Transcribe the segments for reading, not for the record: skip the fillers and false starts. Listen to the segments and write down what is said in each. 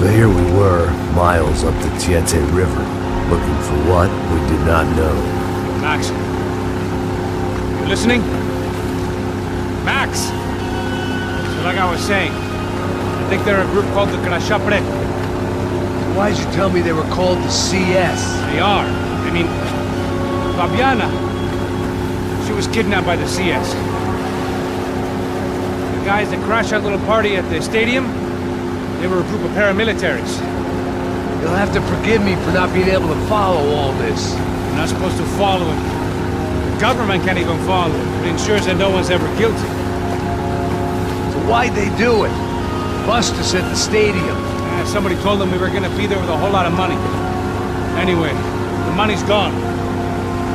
So here we were, miles up the Tiete River, looking for what we did not know. Max. You listening? Max! So like I was saying, I think they're a group called the Crashapre. Why'd you tell me they were called the CS? They are. I mean, Fabiana. She was kidnapped by the CS. The guys that crashed that little party at the stadium, they were a group of paramilitaries. You'll have to forgive me for not being able to follow all this. You're not supposed to follow it. The government can't even follow it. It ensures that no one's ever guilty. So why'd they do it? Bust us at the stadium. Somebody told them we were gonna be there with a whole lot of money. Anyway, the money's gone.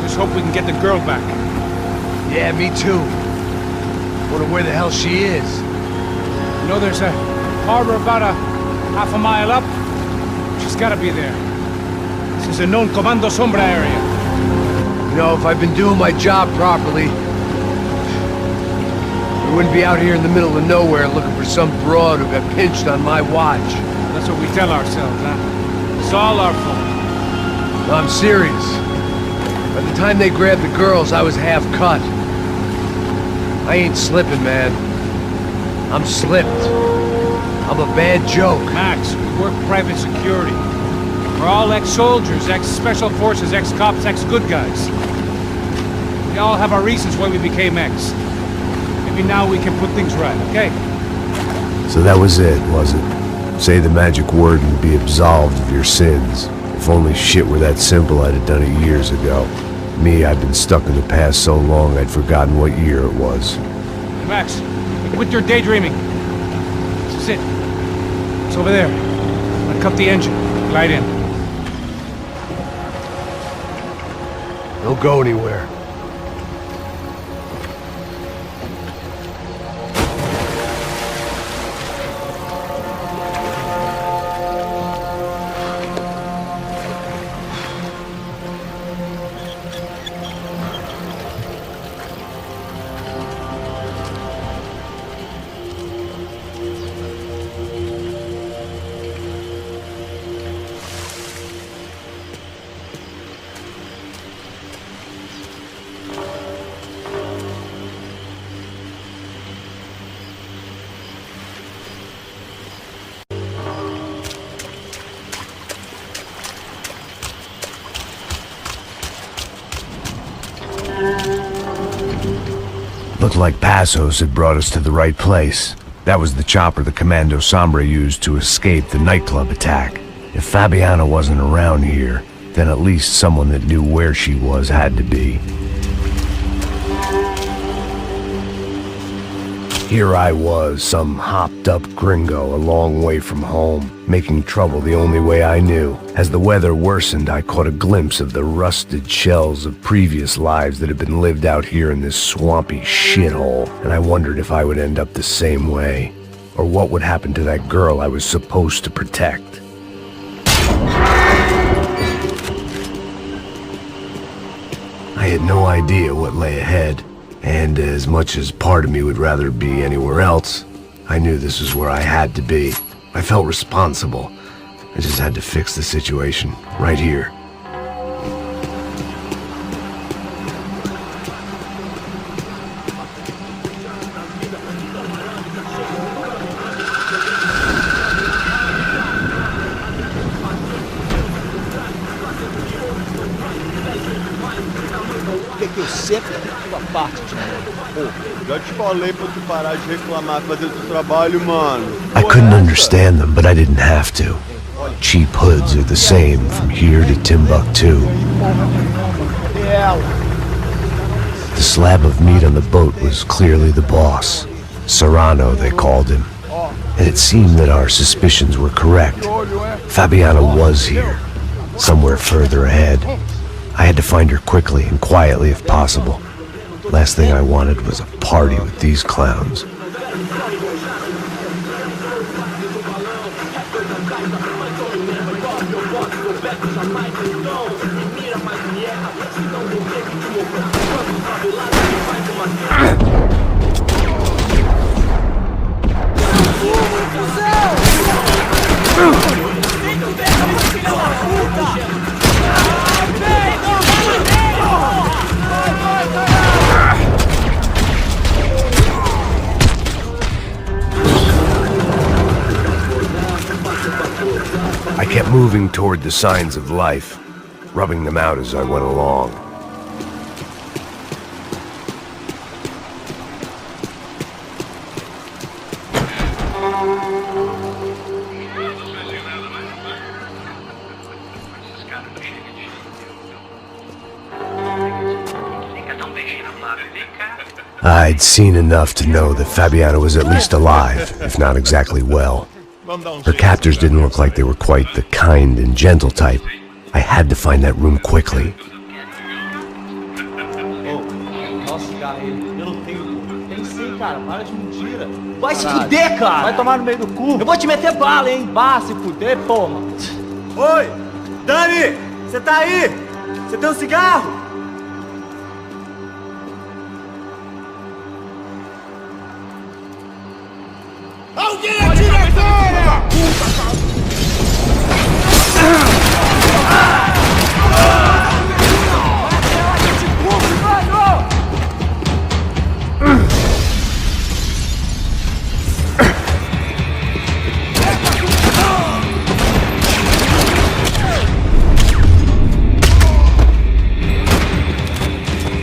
Just hope we can get the girl back. Yeah, me too. Wonder where the hell she is. You know there's a harbor about a half a mile up? She's gotta be there. This is a known Comando Sombra area. You know, if I've been doing my job properly, we wouldn't be out here in the middle of nowhere looking for some broad who got pinched on my watch. That's what we tell ourselves, huh? It's all our fault. No, I'm serious. By the time they grabbed the girls, I was half cut. I ain't slipping, man. I'm slipped. I'm a bad joke. Max, we work private security. We're all ex-soldiers, ex-special forces, ex-cops, ex-good guys. We all have our reasons why we became ex. Maybe now we can put things right, okay? So that was it, was it? Say the magic word and be absolved of your sins. If only shit were that simple, I'd have done it years ago. Me, I've been stuck in the past so long I'd forgotten what year it was. Max, quit your daydreaming. This is it. It's over there. I'm gonna cut the engine. Glide in. Don't go anywhere. Looked like Passos had brought us to the right place. That was the chopper the Comando Sombra used to escape the nightclub attack. If Fabiana wasn't around here, then at least someone that knew where she was had to be. Here I was, some hopped-up gringo a long way from home, making trouble the only way I knew. As the weather worsened, I caught a glimpse of the rusted shells of previous lives that had been lived out here in this swampy shithole, and I wondered if I would end up the same way, or what would happen to that girl I was supposed to protect. I had no idea what lay ahead. And as much as part of me would rather be anywhere else, I knew this was where I had to be. I felt responsible. I just had to fix the situation, right here. Que eu sempre tua parte de novo. Já te falei pra tu parar de reclamar, fazer teu trabalho, mano. I couldn't understand them, but I didn't have to. Cheap hoods are the same from here to Timbuktu. The slab of meat on the boat was clearly the boss. Serrano, they called him. And it seemed that our suspicions were correct. Fabiana was here, somewhere further ahead. I had to find her quickly and quietly if possible. Last thing I wanted was a party with these clowns. kept moving toward the signs of life, rubbing them out as I went along. I'd seen enough to know that Fabiana was at least alive, if not exactly well. Her captors didn't look like they were quite the kind and gentle type. I had to find that room quickly. Nossa, cara, eu não tenho. Tem sim, cara, para de mentira. Vai se fuder, cara! Vai tomar no meio do cu. Eu vou te meter bala, hein? Vá se fuder, porra. Oi! Dani! Você tá aí? Você tem um cigarro? Alguém atira agora!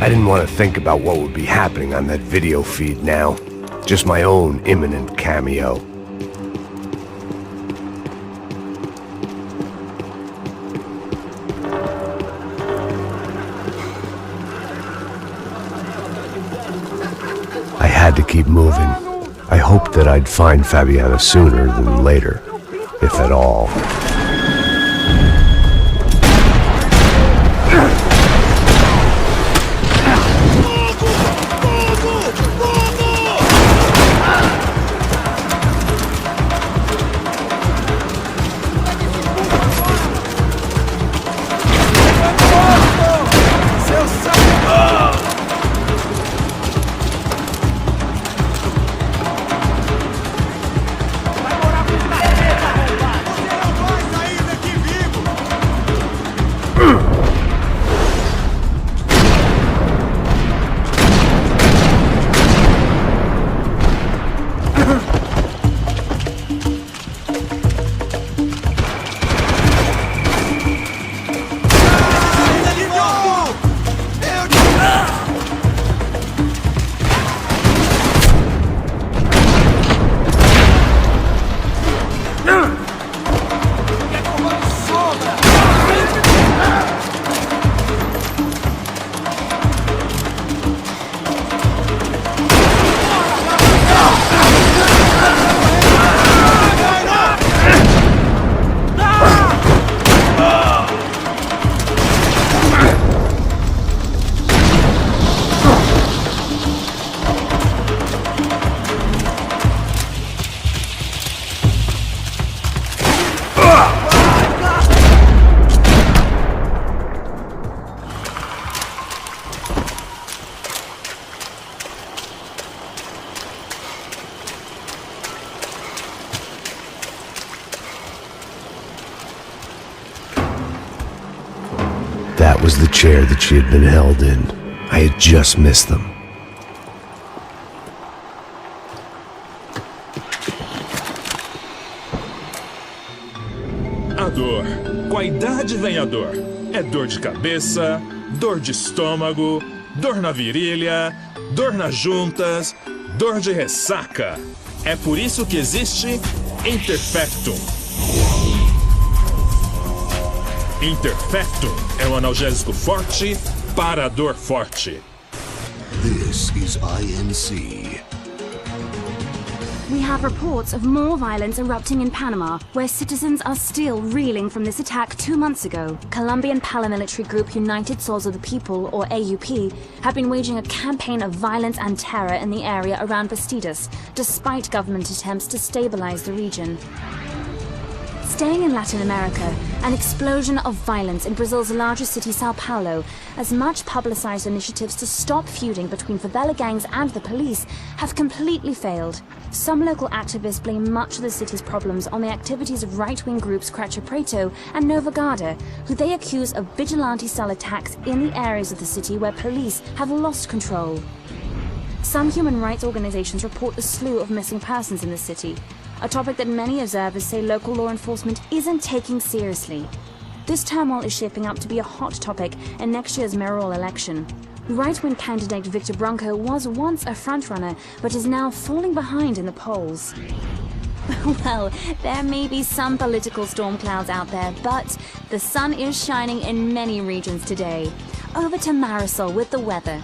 I didn't want to think about what would be happening on that video feed now. Just my own imminent cameo. I had to keep moving. I hoped that I'd find Fabiana sooner than later, if at all. That was the chair that she had been held in. I had just missed them. A dor. Com a idade vem a dor. É dor de cabeça, dor de estômago, dor na virilha, dor nas juntas, dor de ressaca. É por isso que existe Interfectum. Interfectum é um analgésico forte para a dor forte. This is INC. We have reports of more violence erupting in Panama, where citizens are still reeling from this attack 2 months ago. Colombian paramilitary group United Souls of the People, or AUP, have been waging a campaign of violence and terror in the area around Bastidas, despite government attempts to stabilize the region. Staying in Latin America, an explosion of violence in Brazil's largest city, Sao Paulo, as much publicized initiatives to stop feuding between favela gangs and the police have completely failed. Some local activists blame much of the city's problems on the activities of right-wing groups Cracha Preto and Nova Garda, who they accuse of vigilante-style attacks in the areas of the city where police have lost control. Some human rights organizations report a slew of missing persons in the city. a topic that many observers say local law enforcement isn't taking seriously. This turmoil is shaping up to be a hot topic in next year's mayoral election. Right-wing candidate Victor Bronco was once a frontrunner, but is now falling behind in the polls. Well, there may be some political storm clouds out there, but the sun is shining in many regions today. Over to Marisol with the weather.